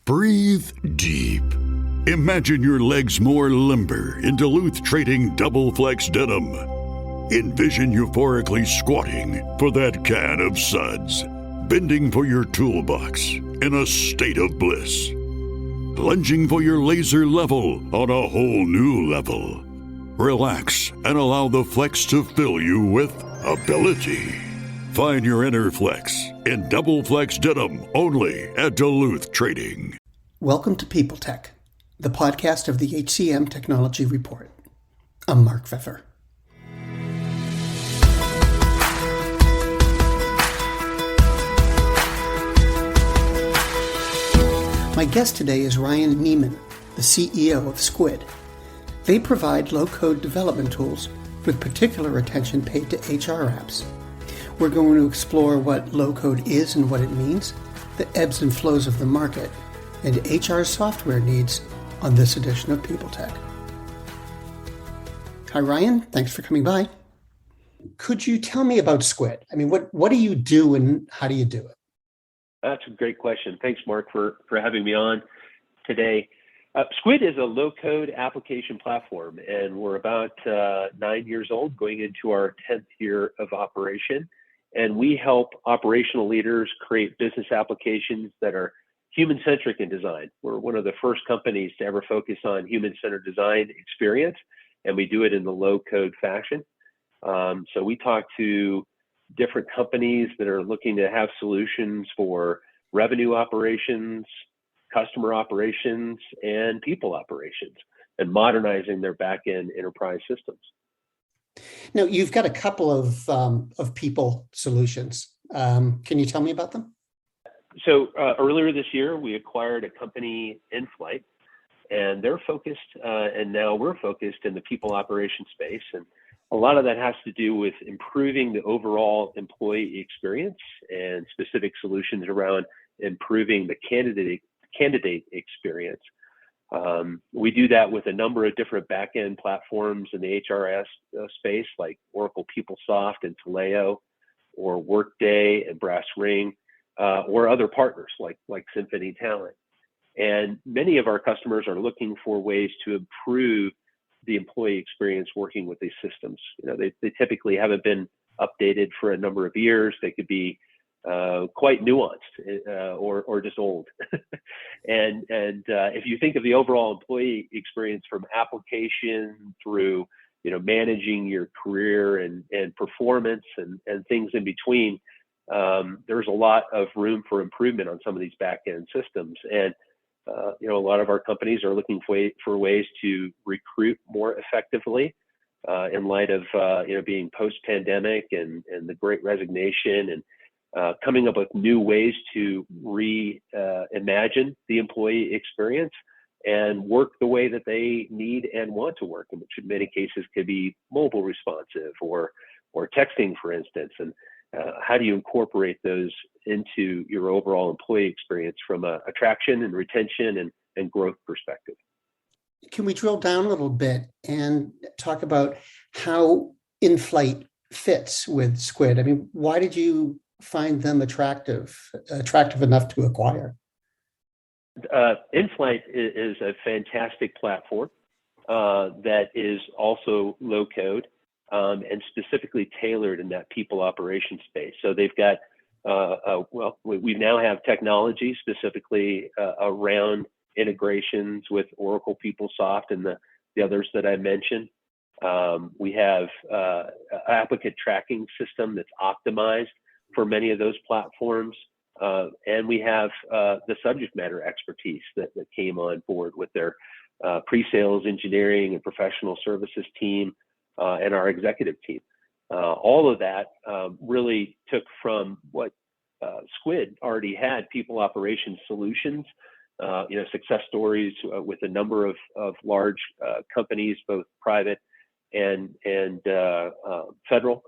Breathe deep. Imagine your legs more limber in Duluth Trading Double Flex Denim. Envision euphorically squatting for that can of suds, bending for your toolbox in a state of bliss, lunging for your laser level on a whole new level. Relax and allow the flex to fill you with ability. Find your inner flex in Double Flex Denim only at Duluth Trading. Welcome to People Tech, the podcast of the HCM Technology Report. I'm Mark Pfeffer. My guest today is Ryan Niemann, the CEO of Skuid. They provide low-code development tools with particular attention paid to HR apps. We're going to explore what low-code is and what it means, the ebbs and flows of the market, and HR software needs on this edition of People Tech. Hi, Ryan. Thanks for coming by. Could you tell me about Skuid? I mean, what do you do and how do you do it? That's a great question. Thanks, Mark, for having me on today. Skuid is a low-code application platform, and we're about 9 years old, going into our 10th year of operation. And we help operational leaders create business applications that are human-centric in design. We're one of the first companies to ever focus on human-centered design experience, and we do it in the low-code fashion. So we talk to different companies that are looking to have solutions for revenue operations, customer operations, and people operations, and modernizing their back-end enterprise systems. Now, you've got a couple of people solutions. Can you tell me about them? So earlier this year, we acquired a company, InFlight, and they're focused, and now we're focused in the people operations space. And a lot of that has to do with improving the overall employee experience and specific solutions around improving the candidate experience. We do that with a number of different back-end platforms in the HRS space, like Oracle PeopleSoft and Taleo, or Workday and Brass Ring, or other partners like Symphony Talent. And many of our customers are looking for ways to improve the employee experience working with these systems. You know, they typically haven't been updated for a number of years. They could be quite nuanced or just old. and if you think of the overall employee experience from application through, managing your career and performance and things in between, there's a lot of room for improvement on some of these back-end systems. And a lot of our companies are looking for ways to recruit more effectively in light of being post-pandemic and the Great Resignation, and coming up with new ways to reimagine the employee experience and work the way that they need and want to work, which in many cases could be mobile responsive or texting, for instance. And how do you incorporate those into your overall employee experience from a attraction and retention and growth perspective? Can we drill down a little bit and talk about how InFlight fits with Skuid? I mean, why did you find them attractive enough to acquire? InFlight is a fantastic platform that is also low code and specifically tailored in that people operations space. So they've got, we now have technology specifically around integrations with Oracle PeopleSoft and the others that I mentioned. We have an applicant tracking system that's optimized for many of those platforms. And we have the subject matter expertise that came on board with their pre-sales engineering and professional services team and our executive team. All of that really took from what Skuid already had, people operations solutions, success stories with a number of large companies, both private and federal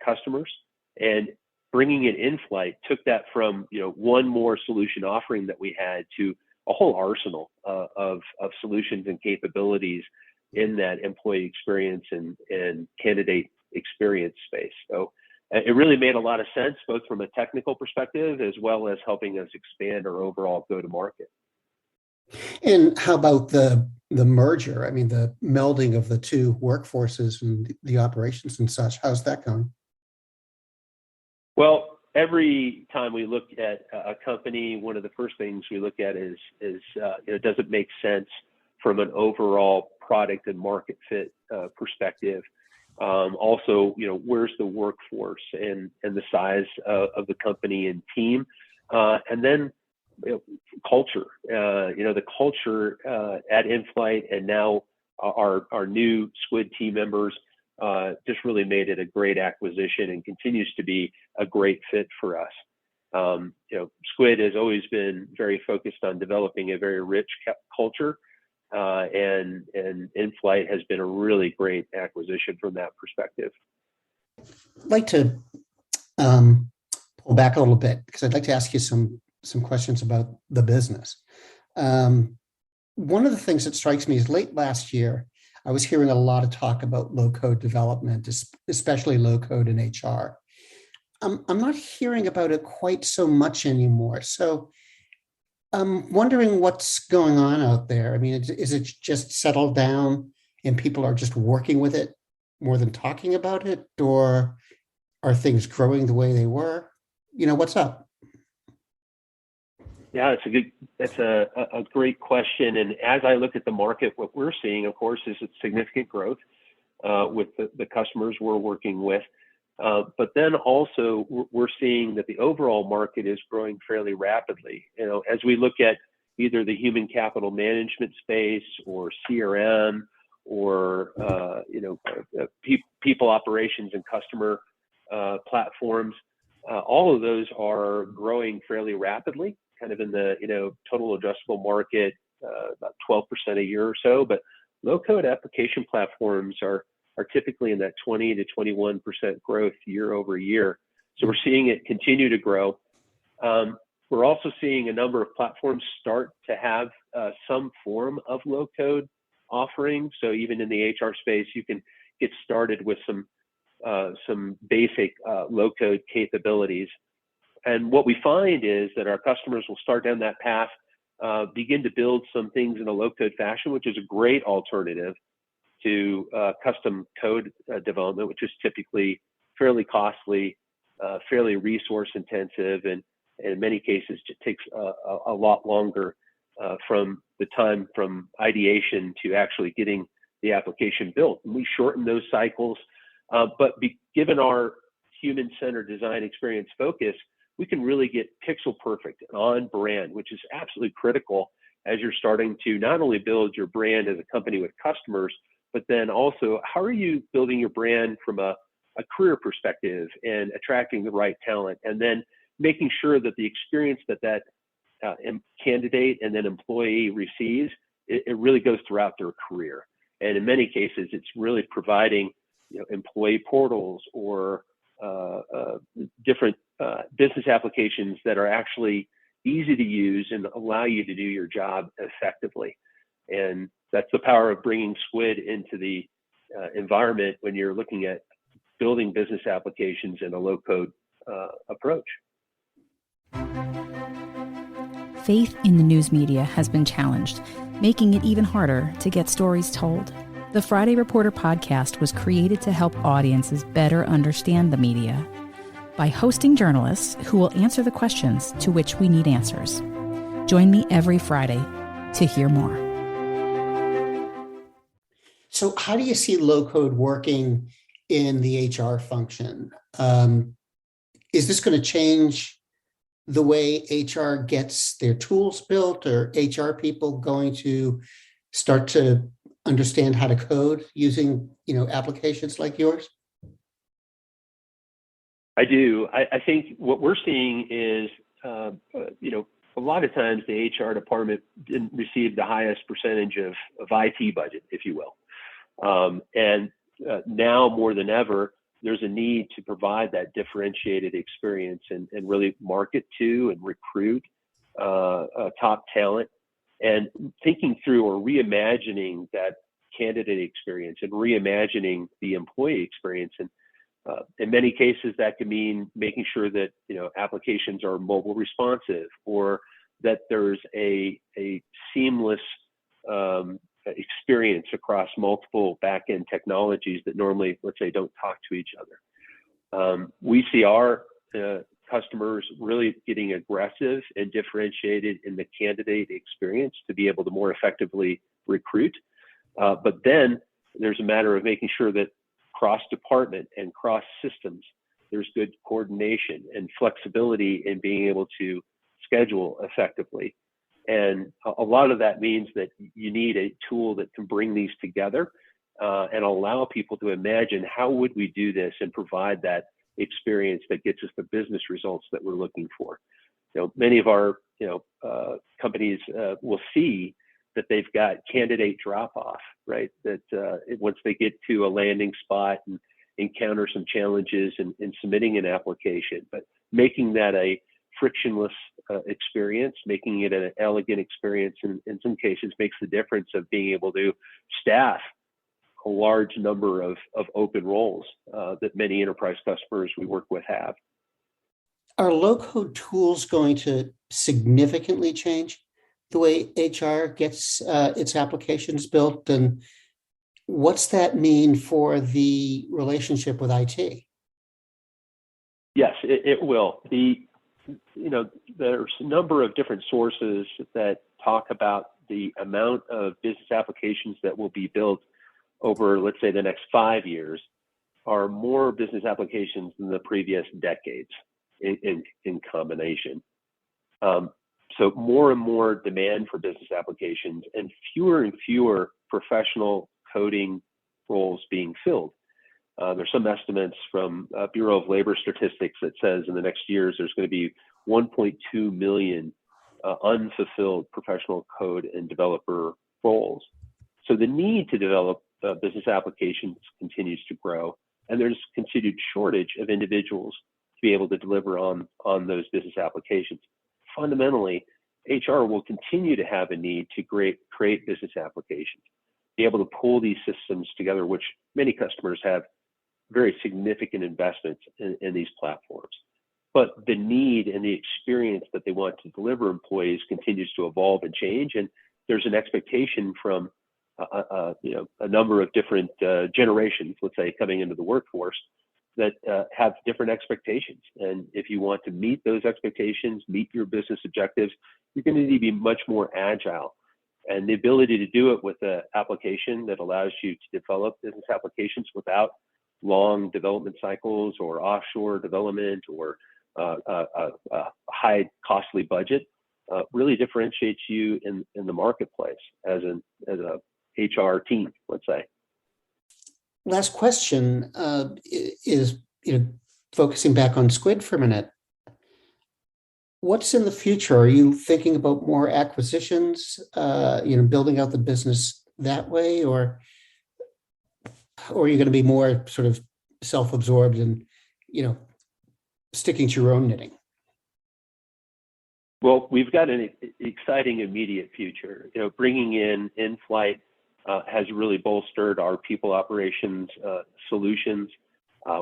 customers. And bringing it InFlight took that from one more solution offering that we had to a whole arsenal of solutions and capabilities in that employee experience and candidate experience space. So it really made a lot of sense, both from a technical perspective as well as helping us expand our overall go-to-market. And how about the merger? I mean, the melding of the two workforces and the operations and such. How's that going? Well, every time we look at a company, one of the first things we look at is does it make sense from an overall product and market fit perspective? Also, where's the workforce and the size of the company and team, and then culture. The culture at InFlight and now our new Skuid team members just really made it a great acquisition and continues to be a great fit for us. Skuid has always been very focused on developing a very rich culture, and InFlight has been a really great acquisition from that perspective. I'd like to pull back a little bit because I'd like to ask you some questions about the business. One of the things that strikes me is late last year, I was hearing a lot of talk about low-code development, especially low-code in HR. I'm not hearing about it quite so much anymore. So I'm wondering what's going on out there. I mean, is it just settled down and people are just working with it more than talking about it? Or are things growing the way they were? What's up? Yeah, that's a great question. And as I look at the market, what we're seeing, of course, is significant growth with the customers we're working with. But then also we're seeing that the overall market is growing fairly rapidly. As we look at either the human capital management space or CRM or people operations and customer platforms, all of those are growing fairly rapidly, kind of in the total addressable market, about 12% a year or so. But low-code application platforms are typically in that 20 to 21% growth year over year. So we're seeing it continue to grow. We're also seeing a number of platforms start to have some form of low-code offering. So even in the HR space, you can get started with some basic low-code capabilities. And what we find is that our customers will start down that path, begin to build some things in a low-code fashion, which is a great alternative to custom code development, which is typically fairly costly, fairly resource intensive, and in many cases it takes a lot longer from the time from ideation to actually getting the application built. And we shorten those cycles, but given our human-centered design experience focus, we can really get pixel perfect and on brand, which is absolutely critical as you're starting to not only build your brand as a company with customers, but then also how are you building your brand from a career perspective and attracting the right talent, and then making sure that the experience that candidate and then employee receives, it really goes throughout their career. And in many cases, it's really providing employee portals or different business applications that are actually easy to use and allow you to do your job effectively. And that's the power of bringing Skuid into the environment when you're looking at building business applications in a low-code approach. Faith in the news media has been challenged, making it even harder to get stories told. The Friday Reporter podcast was created to help audiences better understand the media by hosting journalists who will answer the questions to which we need answers. Join me every Friday to hear more. So how do you see low-code working in the HR function? Is this going to change the way HR gets their tools built, or HR people going to start to understand how to code using, applications like yours? I do. I think what we're seeing is, a lot of times the HR department didn't receive the highest percentage of IT budget, if you will. And now more than ever, there's a need to provide that differentiated experience and really market to and recruit top talent, and thinking through or reimagining that candidate experience and reimagining the employee experience. And in many cases, that can mean making sure that applications are mobile responsive, or that there's a seamless experience across multiple back-end technologies that normally, let's say, don't talk to each other. We see our customers really getting aggressive and differentiated in the candidate experience to be able to more effectively recruit. But then there's a matter of making sure that cross-department and cross-systems, there's good coordination and flexibility in being able to schedule effectively. And a lot of that means that you need a tool that can bring these together and allow people to imagine, how would we do this and provide that experience that gets us the business results that we're looking for. Many of our companies will see that they've got candidate drop-off, right? That once they get to a landing spot and encounter some challenges in submitting an application, but making that a frictionless experience, making it an elegant experience in some cases makes the difference of being able to staff a large number of open roles that many enterprise customers we work with have. Are low-code tools going to significantly change the way HR gets its applications built? And what's that mean for the relationship with IT? Yes, it will. There's a number of different sources that talk about the amount of business applications that will be built over, let's say, the next 5 years are more business applications than the previous decades in combination. So more and more demand for business applications and fewer professional coding roles being filled. There's some estimates from Bureau of Labor Statistics that says in the next years there's going to be 1.2 million unfulfilled professional code and developer roles. So the need to develop business applications continues to grow, and there's continued shortage of individuals to be able to deliver on those business applications. Fundamentally, HR will continue to have a need to create business applications, be able to pull these systems together, which many customers have very significant investments in these platforms. But the need and the experience that they want to deliver employees continues to evolve and change, and there's an expectation from a number of different generations, let's say, coming into the workforce that have different expectations. And if you want to meet those expectations, meet your business objectives, you're going to need to be much more agile. And the ability to do it with an application that allows you to develop business applications without long development cycles or offshore development or a high costly budget really differentiates you in the marketplace as a HR team, let's say. Last question is focusing back on Skuid for a minute. What's in the future? Are you thinking about more acquisitions, building out the business that way, or are you going to be more sort of self-absorbed and, sticking to your own knitting? Well, we've got an exciting immediate future. Bringing in flight has really bolstered our people operations solutions.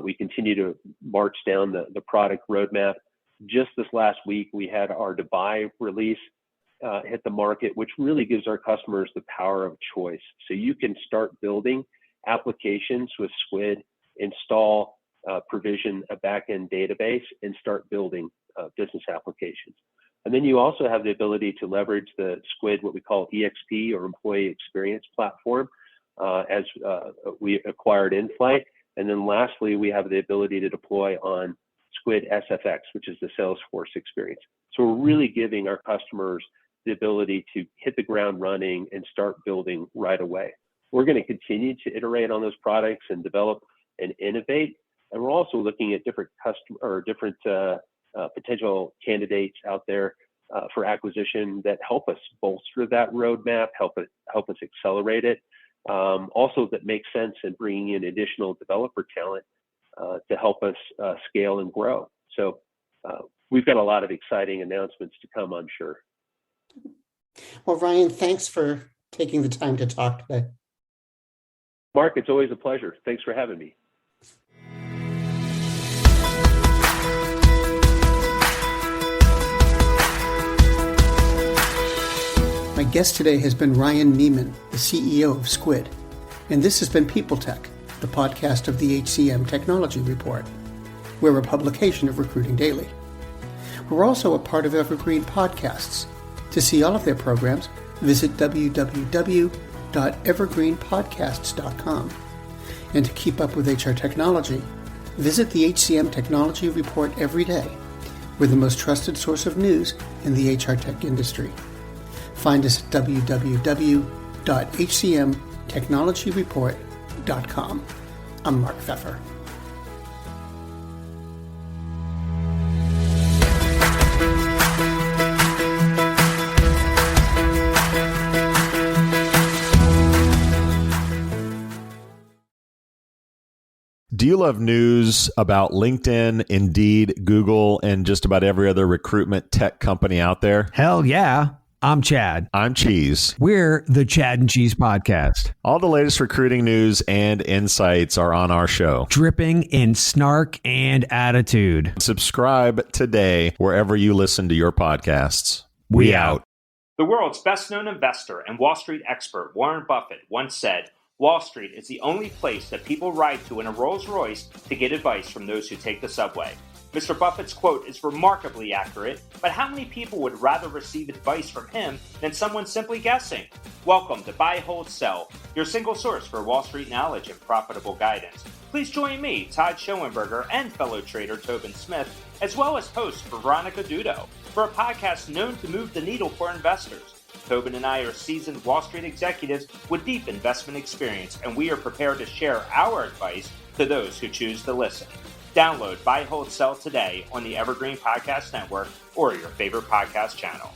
We continue to march down the product roadmap. Just this last week, we had our Dubai release hit the market, which really gives our customers the power of choice. So you can start building applications with Skuid, install, provision a backend database, and start building business applications. And then you also have the ability to leverage the Skuid, what we call EXP or Employee Experience Platform, as we acquired InFlight. And then lastly, we have the ability to deploy on Skuid SFX, which is the Salesforce experience. So we're really giving our customers the ability to hit the ground running and start building right away. We're going to continue to iterate on those products and develop and innovate. And we're also looking at different potential candidates out there for acquisition that help us bolster that roadmap, help us accelerate it. Also, that makes sense in bringing in additional developer talent to help us scale and grow. So we've got a lot of exciting announcements to come, I'm sure. Well, Ryan, thanks for taking the time to talk today. Mark, it's always a pleasure. Thanks for having me. My guest today has been Ryan Niemann, the CEO of Skuid, and this has been People Tech, the podcast of the HCM Technology Report. We're a publication of Recruiting Daily. We're also a part of Evergreen Podcasts. To see all of their programs, visit www.evergreenpodcasts.com. And to keep up with HR technology, visit the HCM Technology Report every day. We're the most trusted source of news in the HR tech industry. Find us at www.hcmtechnologyreport.com. I'm Mark Pfeffer. Do you love news about LinkedIn, Indeed, Google, and just about every other recruitment tech company out there? Hell yeah. I'm Chad. I'm Cheese. We're the Chad and Cheese Podcast. All the latest recruiting news and insights are on our show. Dripping in snark and attitude. Subscribe today wherever you listen to your podcasts. We out. The world's best-known investor and Wall Street expert Warren Buffett once said, "Wall Street is the only place that people ride to in a Rolls-Royce to get advice from those who take the subway." Mr. Buffett's quote is remarkably accurate, but how many people would rather receive advice from him than someone simply guessing? Welcome to Buy, Hold, Sell, your single source for Wall Street knowledge and profitable guidance. Please join me, Todd Schoenberger, and fellow trader Tobin Smith, as well as host Veronica Dudo, for a podcast known to move the needle for investors. Tobin and I are seasoned Wall Street executives with deep investment experience, and we are prepared to share our advice to those who choose to listen. Download Buy, Hold, Sell today on the Evergreen Podcast Network or your favorite podcast channel.